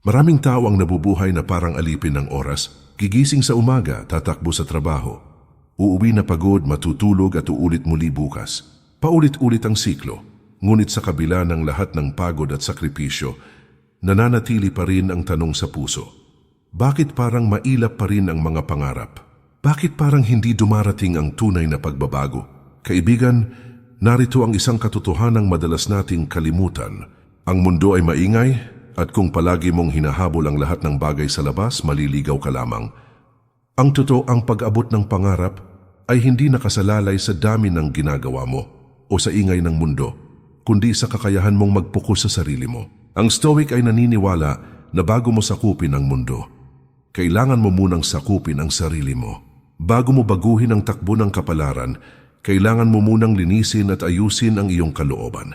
Maraming tao ang nabubuhay na parang alipin ng oras, gigising sa umaga, tatakbo sa trabaho. Uuwi na pagod, matutulog at uulit muli bukas. Paulit-ulit ang siklo, ngunit sa kabila ng lahat ng pagod at sakripisyo, nananatili pa rin ang tanong sa puso. Bakit parang mailap pa rin ang mga pangarap? Bakit parang hindi dumarating ang tunay na pagbabago? Kaibigan, narito ang isang katotohanang madalas nating kalimutan. Ang mundo ay maingay, at kung palagi mong hinahabol ang lahat ng bagay sa labas, maliligaw ka lamang. Ang totoo, ang pag-abot ng pangarap ay hindi nakasalalay sa dami ng ginagawa mo o sa ingay ng mundo, kundi sa kakayahan mong magpukus sa sarili mo. Ang Stoic ay naniniwala na bago mo sakupin ang mundo, kailangan mo munang sakupin ang sarili mo. Bago mo baguhin ang takbo ng kapalaran, kailangan mo munang linisin at ayusin ang iyong kalooban.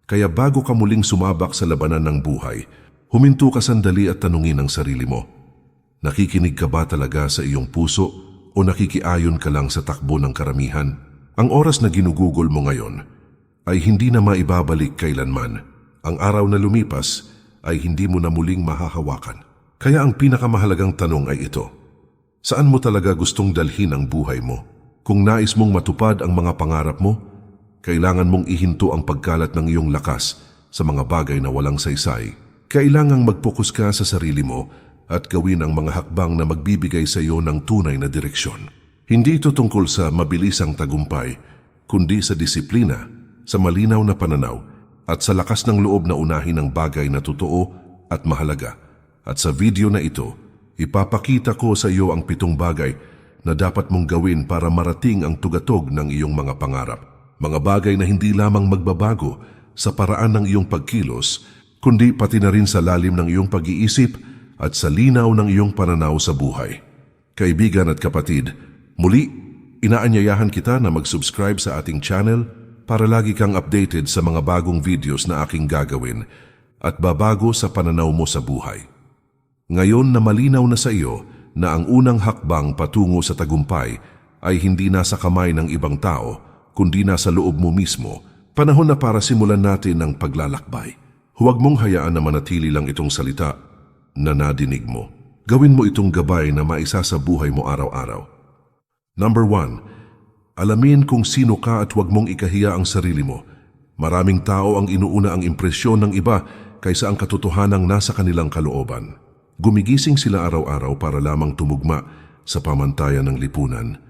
Kaya bago ka muling sumabak sa labanan ng buhay, huminto ka sandali at tanungin ang sarili mo. Nakikinig ka ba talaga sa iyong puso o nakikiayon ka lang sa takbo ng karamihan? Ang oras na ginugugol mo ngayon ay hindi na maibabalik kailanman. Ang araw na lumipas ay hindi mo na muling mahahawakan. Kaya ang pinakamahalagang tanong ay ito: saan mo talaga gustong dalhin ang buhay mo? Kung nais mong matupad ang mga pangarap mo, kailangan mong ihinto ang pagkalat ng iyong lakas sa mga bagay na walang saysay. Kailangang magpokus ka sa sarili mo at gawin ang mga hakbang na magbibigay sa iyo ng tunay na direksyon. Hindi ito tungkol sa mabilisang tagumpay, kundi sa disiplina, sa malinaw na pananaw, at sa lakas ng loob na unahin ang bagay na totoo at mahalaga. At sa video na ito, ipapakita ko sa iyo ang 7 bagay na dapat mong gawin para marating ang tugatog ng iyong mga pangarap. Mga bagay na hindi lamang magbabago sa paraan ng iyong pagkilos, kundi pati na rin sa lalim ng iyong pag-iisip at sa linaw ng iyong pananaw sa buhay. Kaibigan at kapatid, muli, inaanyayahan kita na mag-subscribe sa ating channel para lagi kang updated sa mga bagong videos na aking gagawin at babago sa pananaw mo sa buhay. Ngayon na malinaw na sa iyo na ang unang hakbang patungo sa tagumpay ay hindi nasa kamay ng ibang tao, kundi nasa loob mo mismo, panahon na para simulan natin ang paglalakbay. Huwag mong hayaan na manatili lang itong salita na nadinig mo. Gawin mo itong gabay na maisa sa buhay mo araw-araw. Number 1. Alamin kung sino ka at huwag mong ikahiya ang sarili mo. Maraming tao ang inuuna ang impresyon ng iba kaysa ang katotohanang nasa kanilang kalooban. Gumigising sila araw-araw para lamang tumugma sa pamantayan ng lipunan.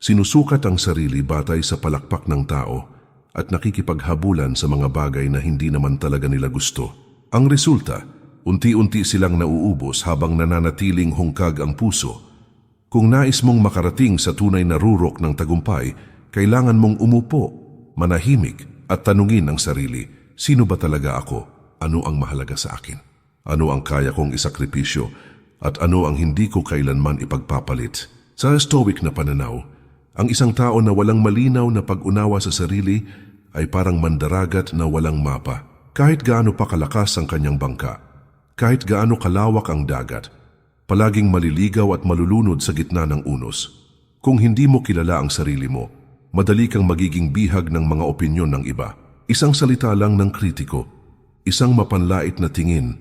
Sinusukat ang sarili batay sa palakpak ng tao at nakikipaghabulan sa mga bagay na hindi naman talaga nila gusto. Ang resulta, unti-unti silang nauubos habang nananatiling hungkag ang puso. Kung nais mong makarating sa tunay na rurok ng tagumpay, kailangan mong umupo, manahimik at tanungin ang sarili, sino ba talaga ako? Ano ang mahalaga sa akin? Ano ang kaya kong isakripisyo? At ano ang hindi ko kailanman ipagpapalit? Sa Stoic na pananaw, ang isang tao na walang malinaw na pag-unawa sa sarili ay parang mandaragat na walang mapa. Kahit gaano pa kalakas ang kanyang bangka, kahit gaano kalawak ang dagat, palaging maliligaw at malulunod sa gitna ng unos. Kung hindi mo kilala ang sarili mo, madali kang magiging bihag ng mga opinyon ng iba. Isang salita lang ng kritiko, isang mapanlait na tingin,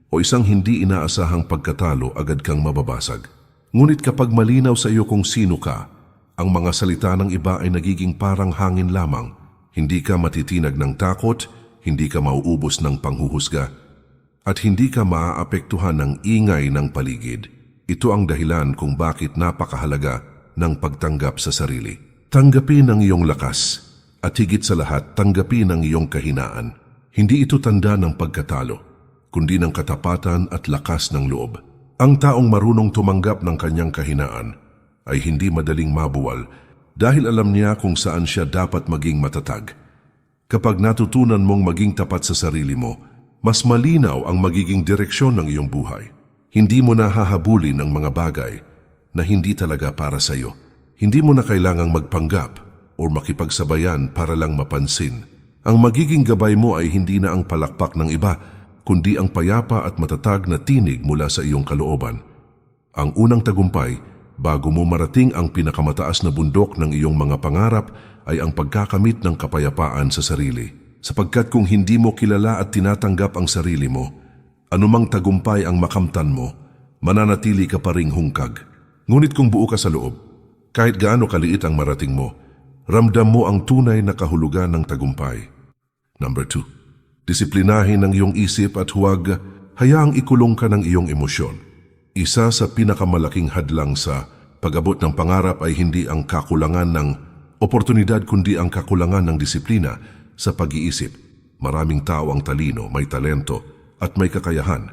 o isang hindi inaasahang pagkatalo agad kang mababasag. Ngunit kapag malinaw sa iyo kung sino ka, ang mga salita ng iba ay nagiging parang hangin lamang. Hindi ka matitinag ng takot, hindi ka mauubos ng panghuhusga, at hindi ka maaapektuhan ng ingay ng paligid. Ito ang dahilan kung bakit napakahalaga ng pagtanggap sa sarili. Tanggapin ang iyong lakas, at higit sa lahat, tanggapin ang iyong kahinaan. Hindi ito tanda ng pagkatalo, kundi ng katapatan at lakas ng loob. Ang taong marunong tumanggap ng kanyang kahinaan ay hindi madaling mabuwal dahil alam niya kung saan siya dapat maging matatag. Kapag natutunan mong maging tapat sa sarili mo, mas malinaw ang magiging direksyon ng iyong buhay. Hindi mo na hahabulin ang mga bagay na hindi talaga para sa iyo. Hindi mo na kailangang magpanggap o makipagsabayan para lang mapansin. Ang magiging gabay mo ay hindi na ang palakpak ng iba, kundi ang payapa at matatag na tinig mula sa iyong kalooban. Ang unang tagumpay, bago mo marating ang pinakamataas na bundok ng iyong mga pangarap, ay ang pagkakamit ng kapayapaan sa sarili. Sapagkat kung hindi mo kilala at tinatanggap ang sarili mo, Anumang tagumpay ang makamtan mo, mananatili ka pa ring hungkag. Ngunit kung buo ka sa loob, kahit gaano kaliit ang marating mo, ramdam mo ang tunay na kahulugan ng tagumpay. Number 2. Disiplinahin ang iyong isip at huwag hayaang ikulong ka ng iyong emosyon. Isa sa pinakamalaking hadlang sa pag-abot ng pangarap ay hindi ang kakulangan ng oportunidad kundi ang kakulangan ng disiplina sa pag-iisip. Maraming tao ang talino, may talento at may kakayahan.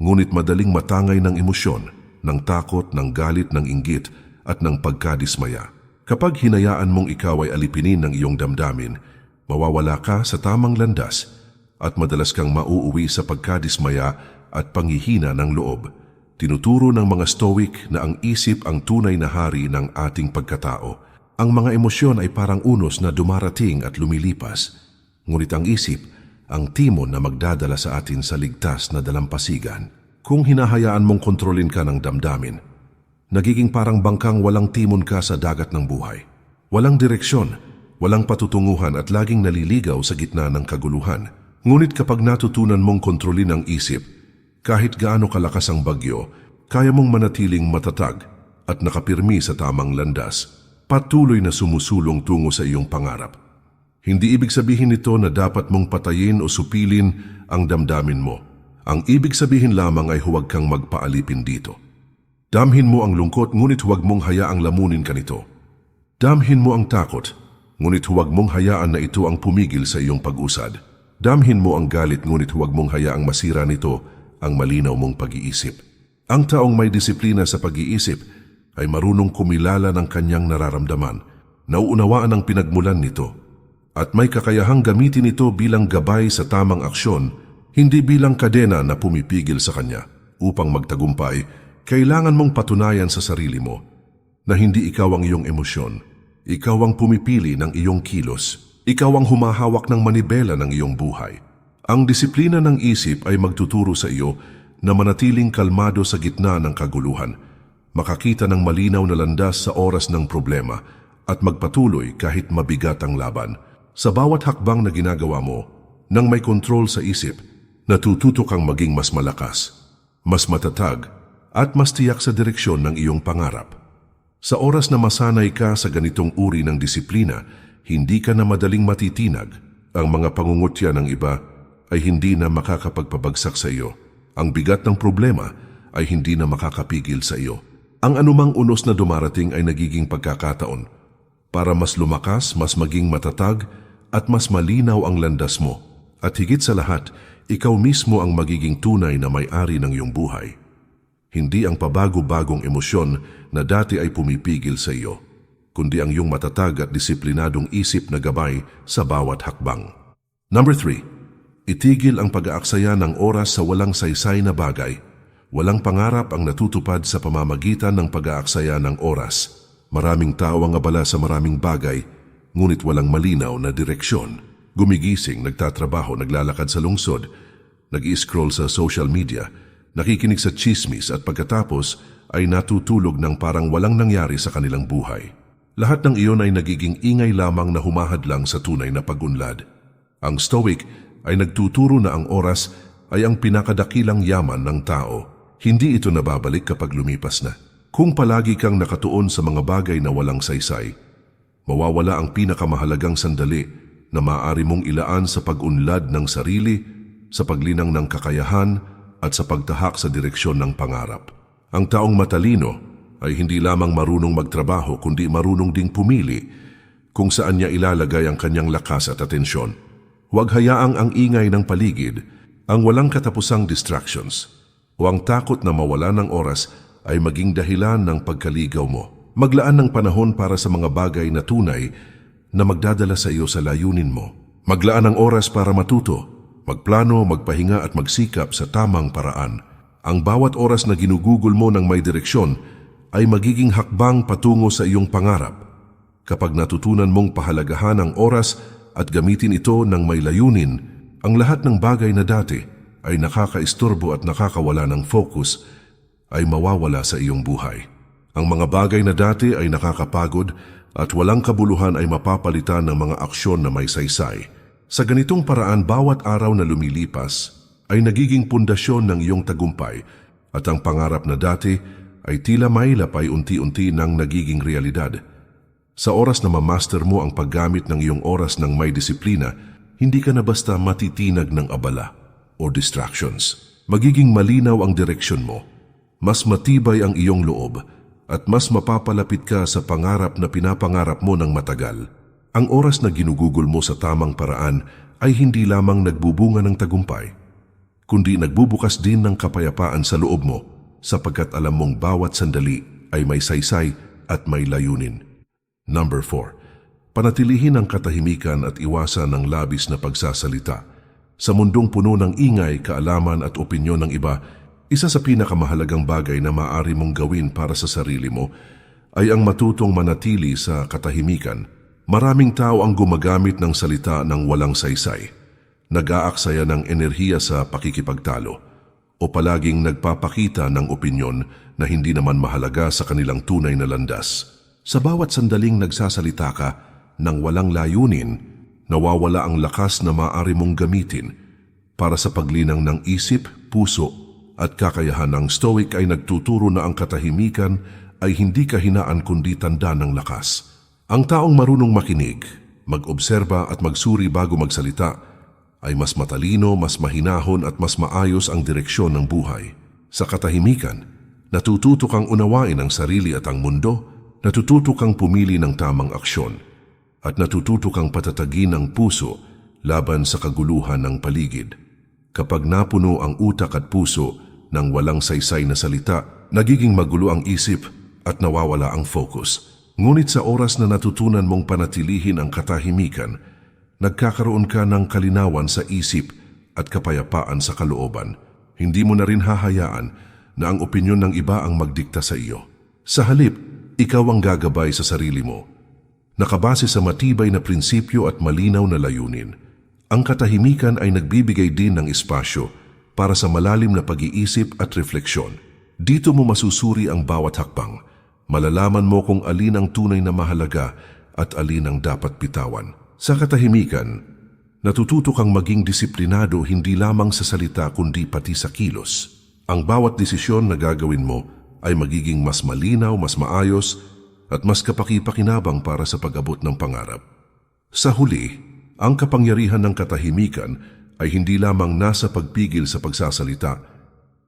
Ngunit madaling matangay ng emosyon, ng takot, ng galit, ng inggit at ng pagkadismaya. Kapag hinayaan mong ikaw ay alipinin ng iyong damdamin, mawawala ka sa tamang landas at madalas kang mauuwi sa pagkadismaya at panghihina ng loob. Tinuturo ng mga Stoic na ang isip ang tunay na hari ng ating pagkatao. Ang mga emosyon ay parang unos na dumarating at lumilipas. Ngunit ang isip, ang timon na magdadala sa atin sa ligtas na dalampasigan. Kung hinahayaan mong kontrolin ka ng damdamin, nagiging parang bangkang walang timon ka sa dagat ng buhay. Walang direksyon, walang patutunguhan at laging naliligaw sa gitna ng kaguluhan. Ngunit kapag natutunan mong kontrolin ang isip, kahit gaano kalakas ang bagyo, kaya mong manatiling matatag at nakapirmi sa tamang landas, patuloy na sumusulong tungo sa iyong pangarap. Hindi ibig sabihin nito na dapat mong patayin o supilin ang damdamin mo. Ang ibig sabihin lamang ay huwag kang magpaalipin dito. Damhin mo ang lungkot ngunit huwag mong hayaang lamunin ka nito. Damhin mo ang takot ngunit huwag mong hayaan na ito ang pumigil sa iyong pag-usad. Damhin mo ang galit ngunit huwag mong hayaang masira nito ang malinaw mong pag-iisip. Ang taong may disiplina sa pag-iisip ay marunong kumilala ng kanyang nararamdaman, nauunawaan ang pinagmulan nito, at may kakayahang gamitin ito bilang gabay sa tamang aksyon, hindi bilang kadena na pumipigil sa kanya. Upang magtagumpay, kailangan mong patunayan sa sarili mo na hindi ikaw ang iyong emosyon, ikaw ang pumipili ng iyong kilos, ikaw ang humahawak ng manibela ng iyong buhay. Ang disiplina ng isip ay magtuturo sa iyo na manatiling kalmado sa gitna ng kaguluhan, makakita ng malinaw na landas sa oras ng problema at magpatuloy kahit mabigat ang laban. Sa bawat hakbang na ginagawa mo, nang may kontrol sa isip, natututo kang maging mas malakas, mas matatag, at mas tiyak sa direksyon ng iyong pangarap. Sa oras na masanay ka sa ganitong uri ng disiplina, hindi ka na madaling matitinag. Ang mga pangungutya ng iba ay hindi na makakapagpabagsak sa iyo. Ang bigat ng problema ay hindi na makakapigil sa iyo. Ang anumang unos na dumarating ay nagiging pagkakataon para mas lumakas, mas maging matatag, at mas malinaw ang landas mo. At higit sa lahat, ikaw mismo ang magiging tunay na may-ari ng iyong buhay. Hindi ang pabago-bagong emosyon na dati ay pumipigil sa iyo, kundi ang iyong matatag at disiplinadong isip na gabay sa bawat hakbang. Number 3. Itigil ang pag-aaksaya ng oras sa walang saysay na bagay. Walang pangarap ang natutupad sa pamamagitan ng pag-aaksaya ng oras. Maraming tao ang abala sa maraming bagay, ngunit walang malinaw na direksyon. Gumigising, nagtatrabaho, naglalakad sa lungsod, nag-i-scroll sa social media, nakikinig sa chismis at pagkatapos ay natutulog ng parang walang nangyari sa kanilang buhay. Lahat ng iyon ay nagiging ingay lamang na humahadlang sa tunay na pag-unlad. Ang Stoic ay nagtuturo na ang oras ay ang pinakadakilang yaman ng tao. Hindi ito nababalik kapag lumipas na. Kung palagi kang nakatuon sa mga bagay na walang saysay, mawawala ang pinakamahalagang sandali na maaari mong ilaan sa pag-unlad ng sarili, sa paglinang ng kakayahan at sa pagtahak sa direksyon ng pangarap. Ang taong matalino ay hindi lamang marunong magtrabaho kundi marunong ding pumili kung saan niya ilalagay ang kanyang lakas at atensyon. Huwag hayaang ang ingay ng paligid, ang walang katapusang distractions, o ang takot na mawala ng oras ay maging dahilan ng pagkaligaw mo. Maglaan ng panahon para sa mga bagay na tunay na magdadala sa iyo sa layunin mo. Maglaan ng oras para matuto, magplano, magpahinga at magsikap sa tamang paraan. Ang bawat oras na ginugugol mo ng may direksyon ay magiging hakbang patungo sa iyong pangarap. Kapag natutunan mong pahalagahan ang oras at gamitin ito ng may layunin, ang lahat ng bagay na dati ay nakakaistorbo at nakakawala ng focus ay mawawala sa iyong buhay. Ang mga bagay na dati ay nakakapagod at walang kabuluhan ay mapapalitan ng mga aksyon na may saysay. Sa ganitong paraan, bawat araw na lumilipas ay nagiging pundasyon ng iyong tagumpay at ang pangarap na dati ay tila mailap ay unti-unti nang nagiging realidad. Sa oras na mamaster mo ang paggamit ng iyong oras ng may disiplina, hindi ka na basta matitinag ng abala o distractions. Magiging malinaw ang direksyon mo, mas matibay ang iyong loob, at mas mapapalapit ka sa pangarap na pinapangarap mo ng matagal. Ang oras na ginugugol mo sa tamang paraan ay hindi lamang nagbubunga ng tagumpay, kundi nagbubukas din ng kapayapaan sa loob mo sapagkat alam mong bawat sandali ay may saysay at may layunin. Number 4. Panatilihin ang katahimikan at iwasan ang labis na pagsasalita. Sa mundong puno ng ingay, kaalaman at opinyon ng iba, isa sa pinakamahalagang bagay na maaari mong gawin para sa sarili mo ay ang matutong manatili sa katahimikan. Maraming tao ang gumagamit ng salita ng walang saysay, nag-aaksaya ng enerhiya sa pakikipagtalo, o palaging nagpapakita ng opinyon na hindi naman mahalaga sa kanilang tunay na landas. Sa bawat sandaling nagsasalita ka ng walang layunin, nawawala ang lakas na maaari mong gamitin para sa paglinang ng isip, puso at kakayahan. Ng Stoic ay nagtuturo na ang katahimikan ay hindi kahinaan kundi tanda ng lakas. Ang taong marunong makinig, mag-obserba at magsuri bago magsalita ay mas matalino, mas mahinahon at mas maayos ang direksyon ng buhay. Sa katahimikan, natututo kang unawain ang sarili at ang mundo, natututo kang pumili ng tamang aksyon, at natututo kang patatagin ang puso laban sa kaguluhan ng paligid. Kapag napuno ang utak at puso ng walang saysay na salita, nagiging magulo ang isip at nawawala ang focus. Ngunit sa oras na natutunan mong panatilihin ang katahimikan, nagkakaroon ka ng kalinawan sa isip at kapayapaan sa kalooban. Hindi mo na rin hahayaan na ang opinyon ng iba ang magdikta sa iyo. Sa halip, ikaw ang gagabay sa sarili mo, nakabase sa matibay na prinsipyo at malinaw na layunin. Ang katahimikan ay nagbibigay din ng espasyo para sa malalim na pag-iisip at refleksyon. Dito mo masusuri ang bawat hakbang. Malalaman mo kung alin ang tunay na mahalaga at alin ang dapat bitawan. Sa katahimikan, natututo kang maging disiplinado hindi lamang sa salita kundi pati sa kilos. Ang bawat desisyon na gagawin mo ay magiging mas malinaw, mas maayos at mas kapaki-pakinabang para sa pag-abot ng pangarap. Sa huli, ang kapangyarihan ng katahimikan ay hindi lamang nasa pagpigil sa pagsasalita,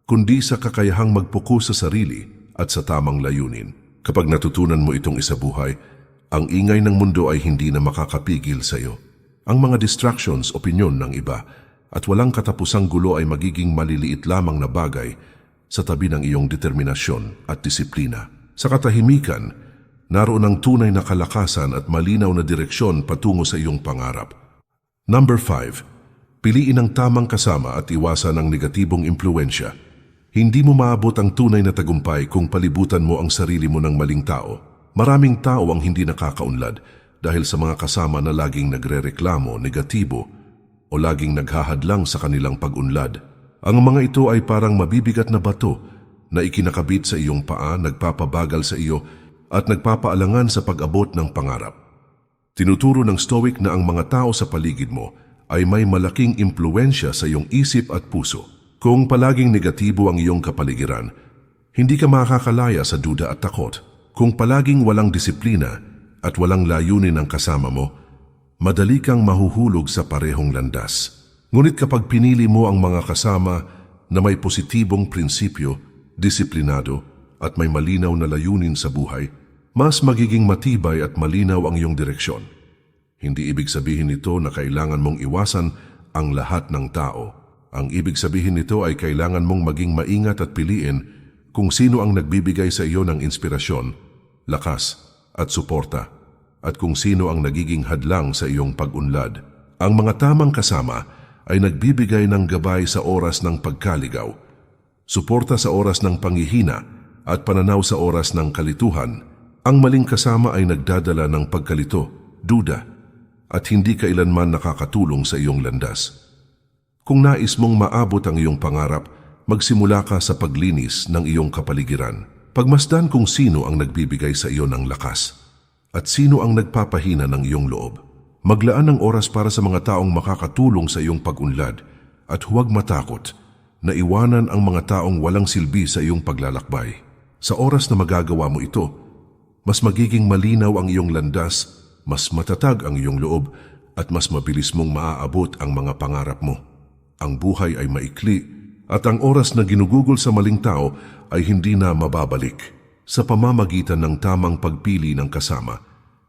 kundi sa kakayahang magpokus sa sarili at sa tamang layunin. Kapag natutunan mo itong isabuhay, ang ingay ng mundo ay hindi na makakapigil sa iyo. Ang mga distractions, opinyon ng iba, at walang katapusang gulo ay magiging maliliit lamang na bagay sa tabi ng iyong determinasyon at disiplina. Sa katahimikan, naroon ang tunay na kalakasan at malinaw na direksyon patungo sa iyong pangarap. Number 5. Piliin ang tamang kasama at iwasan ang negatibong impluensya. Hindi mo maabot ang tunay na tagumpay kung palibutan mo ang sarili mo ng maling tao. Maraming tao ang hindi nakakaunlad dahil sa mga kasama na laging nagrereklamo, negatibo, o laging naghahadlang sa kanilang pag-unlad. Ang mga ito ay parang mabibigat na bato na ikinakabit sa iyong paa, nagpapabagal sa iyo at nagpapaalangan sa pag-abot ng pangarap. Tinuturo ng Stoic na ang mga tao sa paligid mo ay may malaking impluensya sa iyong isip at puso. Kung palaging negatibo ang iyong kapaligiran, hindi ka makakalaya sa duda at takot. Kung palaging walang disiplina at walang layunin ang kasama mo, madali kang mahuhulog sa parehong landas. Ngunit kapag pinili mo ang mga kasama na may positibong prinsipyo, disiplinado at may malinaw na layunin sa buhay, mas magiging matibay at malinaw ang iyong direksyon. Hindi ibig sabihin nito na kailangan mong iwasan ang lahat ng tao. Ang ibig sabihin nito ay kailangan mong maging maingat at piliin kung sino ang nagbibigay sa iyo ng inspirasyon, lakas at suporta, at kung sino ang nagiging hadlang sa iyong pag-unlad. Ang mga tamang kasama ay nagbibigay ng gabay sa oras ng pagkaligaw, suporta sa oras ng panghihina at pananaw sa oras ng kalituhan. Ang maling kasama ay nagdadala ng pagkalito, duda, at hindi kailanman nakakatulong sa iyong landas. Kung nais mong maabot ang iyong pangarap, magsimula ka sa paglinis ng iyong kapaligiran. Pagmasdan kung sino ang nagbibigay sa iyo ng lakas at sino ang nagpapahina ng iyong loob. Maglaan ng oras para sa mga taong makakatulong sa iyong pag-unlad At huwag matakot na iwanan ang mga taong walang silbi sa iyong paglalakbay. Sa oras na magagawa mo ito, mas magiging malinaw ang iyong landas, mas matatag ang iyong loob, at mas mabilis mong maaabot ang mga pangarap mo. Ang buhay ay maikli, at ang oras na ginugugol sa maling tao ay hindi na mababalik. Sa pamamagitan ng tamang pagpili ng kasama,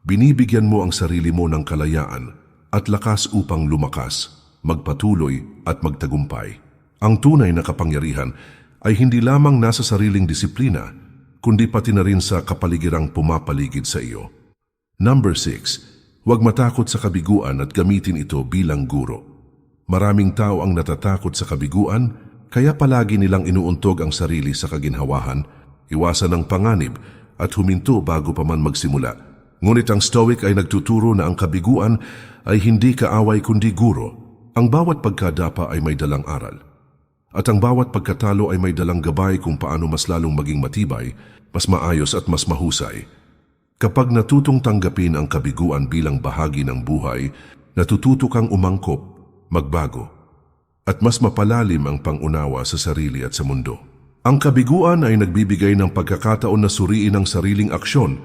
binibigyan mo ang sarili mo ng kalayaan at lakas upang lumakas, magpatuloy at magtagumpay. Ang tunay na kapangyarihan ay hindi lamang nasa sariling disiplina, kundi pati na rin sa kapaligirang pumapaligid sa iyo. Number 6. Huwag matakot sa kabiguan at gamitin ito bilang guro. Maraming tao ang natatakot sa kabiguan, kaya palagi nilang inuuntog ang sarili sa kaginhawahan, iwasan ng panganib at huminto bago pa man magsimula. Ngunit ang Stoic ay nagtuturo na ang kabiguan ay hindi kaaway kundi guro. Ang bawat pagkadapa ay may dalang aral. At ang bawat pagkatalo ay may dalang gabay kung paano mas lalong maging matibay, mas maayos at mas mahusay. Kapag natutong tanggapin ang kabiguan bilang bahagi ng buhay, natututo kang umangkop, magbago, at mas mapalalim ang pangunawa sa sarili at sa mundo. Ang kabiguan ay nagbibigay ng pagkakataon na suriin ang sariling aksyon,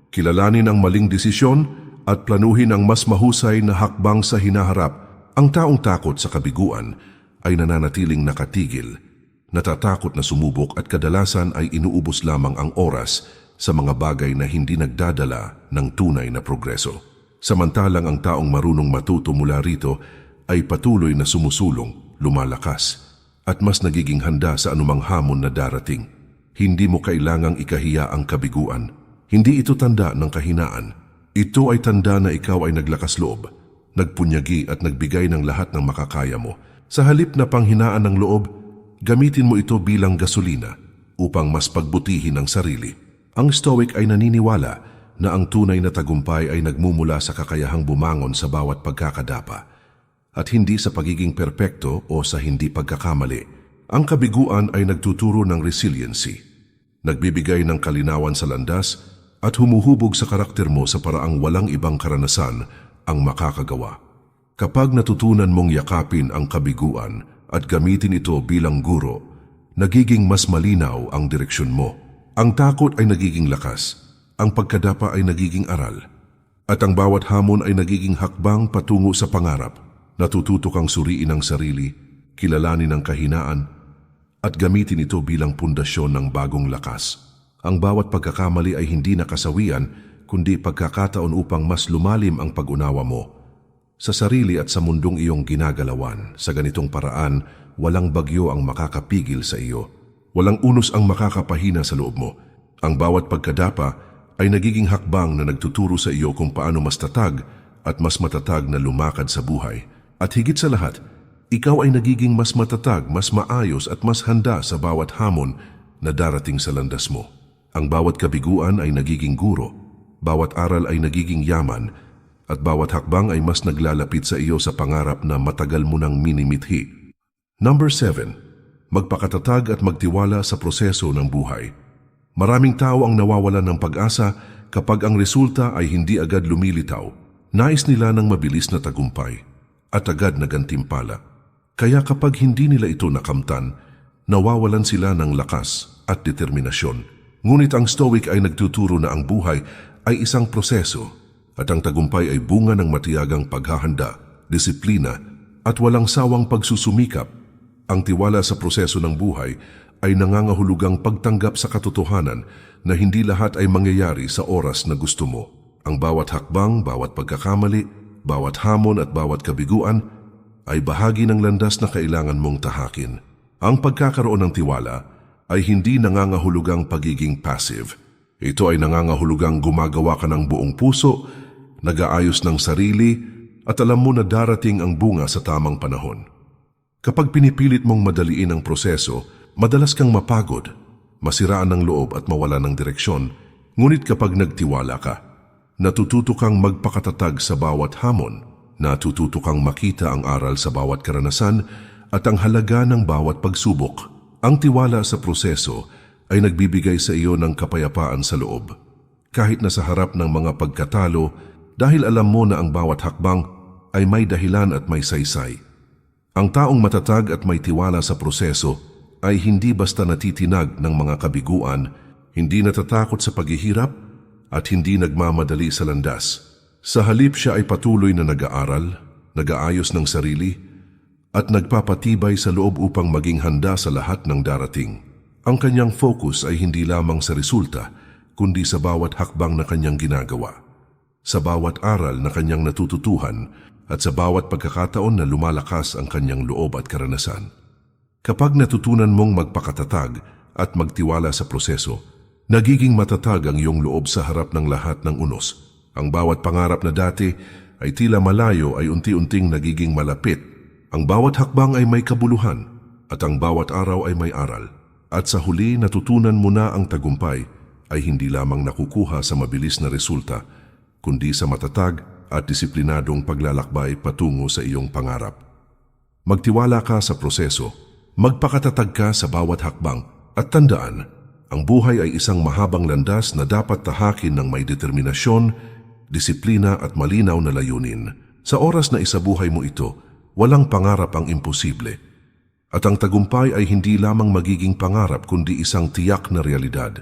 kilalanin ang maling desisyon, at planuhin ang mas mahusay na hakbang sa hinaharap. Ang taong takot sa kabiguan ay nananatiling nakatigil, natatakot na sumubok at kadalasan ay inuubos lamang ang oras sa mga bagay na hindi nagdadala ng tunay na progreso. Samantalang ang taong marunong matuto mula rito ay patuloy na sumusulong, lumalakas, at mas nagiging handa sa anumang hamon na darating. Hindi mo kailangang ikahiya ang kabiguan. Hindi ito tanda ng kahinaan. Ito ay tanda na ikaw ay naglakas loob, nagpunyagi at nagbigay ng lahat ng makakaya mo. Sa halip na panghinaan ng loob, gamitin mo ito bilang gasolina upang mas pagbutihin ang sarili. Ang Stoic ay naniniwala na ang tunay na tagumpay ay nagmumula sa kakayahang bumangon sa bawat pagkakadapa at hindi sa pagiging perpekto o sa hindi pagkakamali. Ang kabiguan ay nagtuturo ng resiliency, nagbibigay ng kalinawan sa landas at humuhubog sa karakter mo sa paraang walang ibang karanasan ang makakagawa. Kapag natutunan mong yakapin ang kabiguan at gamitin ito bilang guro, nagiging mas malinaw ang direksyon mo. Ang takot ay nagiging lakas, ang pagkadapa ay nagiging aral, at ang bawat hamon ay nagiging hakbang patungo sa pangarap. Natututo kang suriin ang sarili, kilalanin ang kahinaan, at gamitin ito bilang pundasyon ng bagong lakas. Ang bawat pagkakamali ay hindi nakasawian, kundi pagkakataon upang mas lumalim ang pag-unawa mo sa sarili at sa mundong iyong ginagalawan. Sa ganitong paraan, walang bagyo ang makakapigil sa iyo. Walang unos ang makakapahina sa loob mo. Ang bawat pagkadapa ay nagiging hakbang na nagtuturo sa iyo kung paano mas tatag at mas matatag na lumakad sa buhay. At higit sa lahat, ikaw ay nagiging mas matatag, mas maayos at mas handa sa bawat hamon na darating sa landas mo. Ang bawat kabiguan ay nagiging guro, bawat aral ay nagiging yaman, at bawat hakbang ay mas naglalapit sa iyo sa pangarap na matagal mo nang minimithi. Number 7. Magpakatatag at magtiwala sa proseso ng buhay. Maraming tao ang nawawalan ng pag-asa kapag ang resulta ay hindi agad lumilitaw. Nais nila ng mabilis na tagumpay at agad na gantimpala. Kaya kapag hindi nila ito nakamtan, nawawalan sila ng lakas at determinasyon. Ngunit ang Stoic ay nagtuturo na ang buhay ay isang proseso at ang tagumpay ay bunga ng matiyagang paghahanda, disiplina at walang sawang pagsusumikap. Ang tiwala sa proseso ng buhay ay nangangahulugang pagtanggap sa katotohanan na hindi lahat ay mangyayari sa oras na gusto mo. Ang bawat hakbang, bawat pagkakamali, bawat hamon at bawat kabiguan ay bahagi ng landas na kailangan mong tahakin. Ang pagkakaroon ng tiwala ay hindi nangangahulugang pagiging passive. Ito ay nangangahulugang gumagawa ka ng buong puso, nag-aayos ng sarili at alam mo na darating ang bunga sa tamang panahon. Kapag pinipilit mong madaliin ang proseso, madalas kang mapagod, masiraan ng loob at mawala ng direksyon. Ngunit kapag nagtiwala ka, natututo kang magpakatatag sa bawat hamon, natututo kang makita ang aral sa bawat karanasan at ang halaga ng bawat pagsubok. Ang tiwala sa proseso ay nagbibigay sa iyo ng kapayapaan sa loob. Kahit na sa harap ng mga pagkatalo, dahil alam mo na ang bawat hakbang ay may dahilan at may saysay. Ang taong matatag at may tiwala sa proseso ay hindi basta natitinag ng mga kabiguan, hindi natatakot sa paghihirap, at hindi nagmamadali sa landas. Sa halip siya ay patuloy na nag-aaral, nag-aayos ng sarili, at nagpapatibay sa loob upang maging handa sa lahat ng darating. Ang kanyang focus ay hindi lamang sa resulta, kundi sa bawat hakbang na kanyang ginagawa, sa bawat aral na kanyang natututuhan, at sa bawat pagkakataon na lumalakas ang kanyang loob at karanasan. Kapag natutunan mong magpakatatag at magtiwala sa proseso, nagiging matatag ang iyong loob sa harap ng lahat ng unos. Ang bawat pangarap na dati ay tila malayo ay unti-unting nagiging malapit. Ang bawat hakbang ay may kabuluhan at ang bawat araw ay may aral. At sa huli natutunan mo na ang tagumpay ay hindi lamang nakukuha sa mabilis na resulta, kundi sa matatag at disiplinadong paglalakbay patungo sa iyong pangarap. Magtiwala ka sa proseso, magpakatatag ka sa bawat hakbang, at tandaan, ang buhay ay isang mahabang landas na dapat tahakin ng may determinasyon, disiplina at malinaw na layunin. Sa oras na isabuhay mo ito, walang pangarap ang imposible. At ang tagumpay ay hindi lamang magiging pangarap kundi isang tiyak na realidad.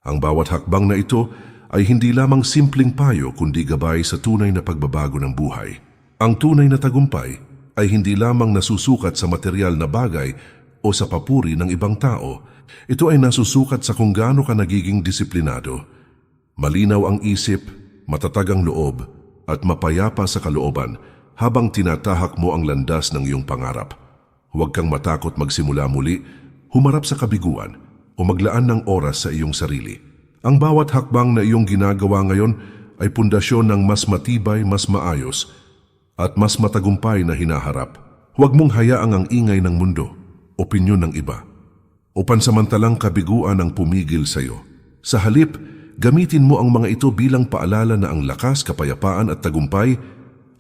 Ang bawat hakbang na ito ay hindi lamang simpleng payo kundi gabay sa tunay na pagbabago ng buhay. Ang tunay na tagumpay ay hindi lamang nasusukat sa material na bagay o sa papuri ng ibang tao. Ito ay nasusukat sa kung gaano ka nagiging disiplinado. Malinaw ang isip, matatag ang loob, at mapayapa sa kalooban habang tinatahak mo ang landas ng iyong pangarap. Huwag kang matakot magsimula muli, humarap sa kabiguan, o maglaan ng oras sa iyong sarili. Ang bawat hakbang na iyong ginagawa ngayon ay pundasyon ng mas matibay, mas maayos, at mas matagumpay na hinaharap. Huwag mong hayaang ang ingay ng mundo, opinyon ng iba, o pansamantalang kabiguan ang pumigil sa iyo. Sa halip, gamitin mo ang mga ito bilang paalala na ang lakas, kapayapaan at tagumpay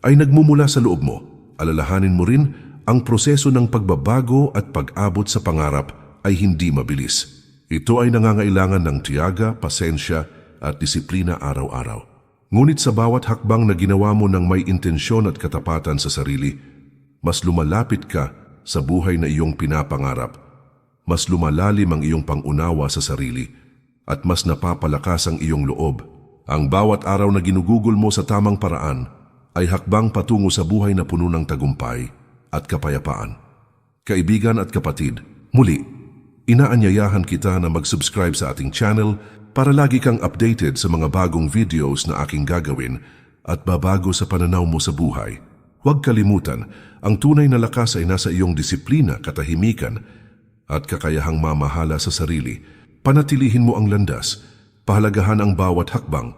ay nagmumula sa loob mo. Alalahanin mo rin ang proseso ng pagbabago at pag-abot sa pangarap ay hindi mabilis. Ito ay nangangailangan ng tiyaga, pasensya at disiplina araw-araw. Ngunit sa bawat hakbang na ginawa mo ng may intensyon at katapatan sa sarili, mas lumalapit ka sa buhay na iyong pinapangarap, mas lumalalim ang iyong pangunawa sa sarili, at mas napapalakas ang iyong loob. Ang bawat araw na ginugugol mo sa tamang paraan ay hakbang patungo sa buhay na puno ng tagumpay at kapayapaan. Kaibigan at kapatid, muli, inaanyayahan kita na mag-subscribe sa ating channel para lagi kang updated sa mga bagong videos na aking gagawin at babago sa pananaw mo sa buhay. Huwag kalimutan, ang tunay na lakas ay nasa iyong disiplina, katahimikan at kakayahang mamahala sa sarili. Panatilihin mo ang landas, pahalagahan ang bawat hakbang,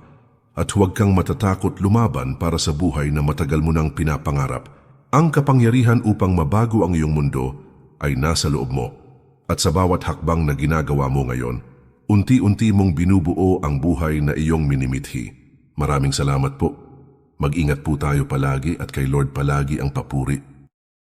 at huwag kang matatakot lumaban para sa buhay na matagal mo nang pinapangarap. Ang kapangyarihan upang mabago ang iyong mundo ay nasa loob mo. At sa bawat hakbang na ginagawa mo ngayon, unti-unti mong binubuo ang buhay na iyong minimithi. Maraming salamat po. Mag-ingat po tayo palagi at kay Lord palagi ang papuri.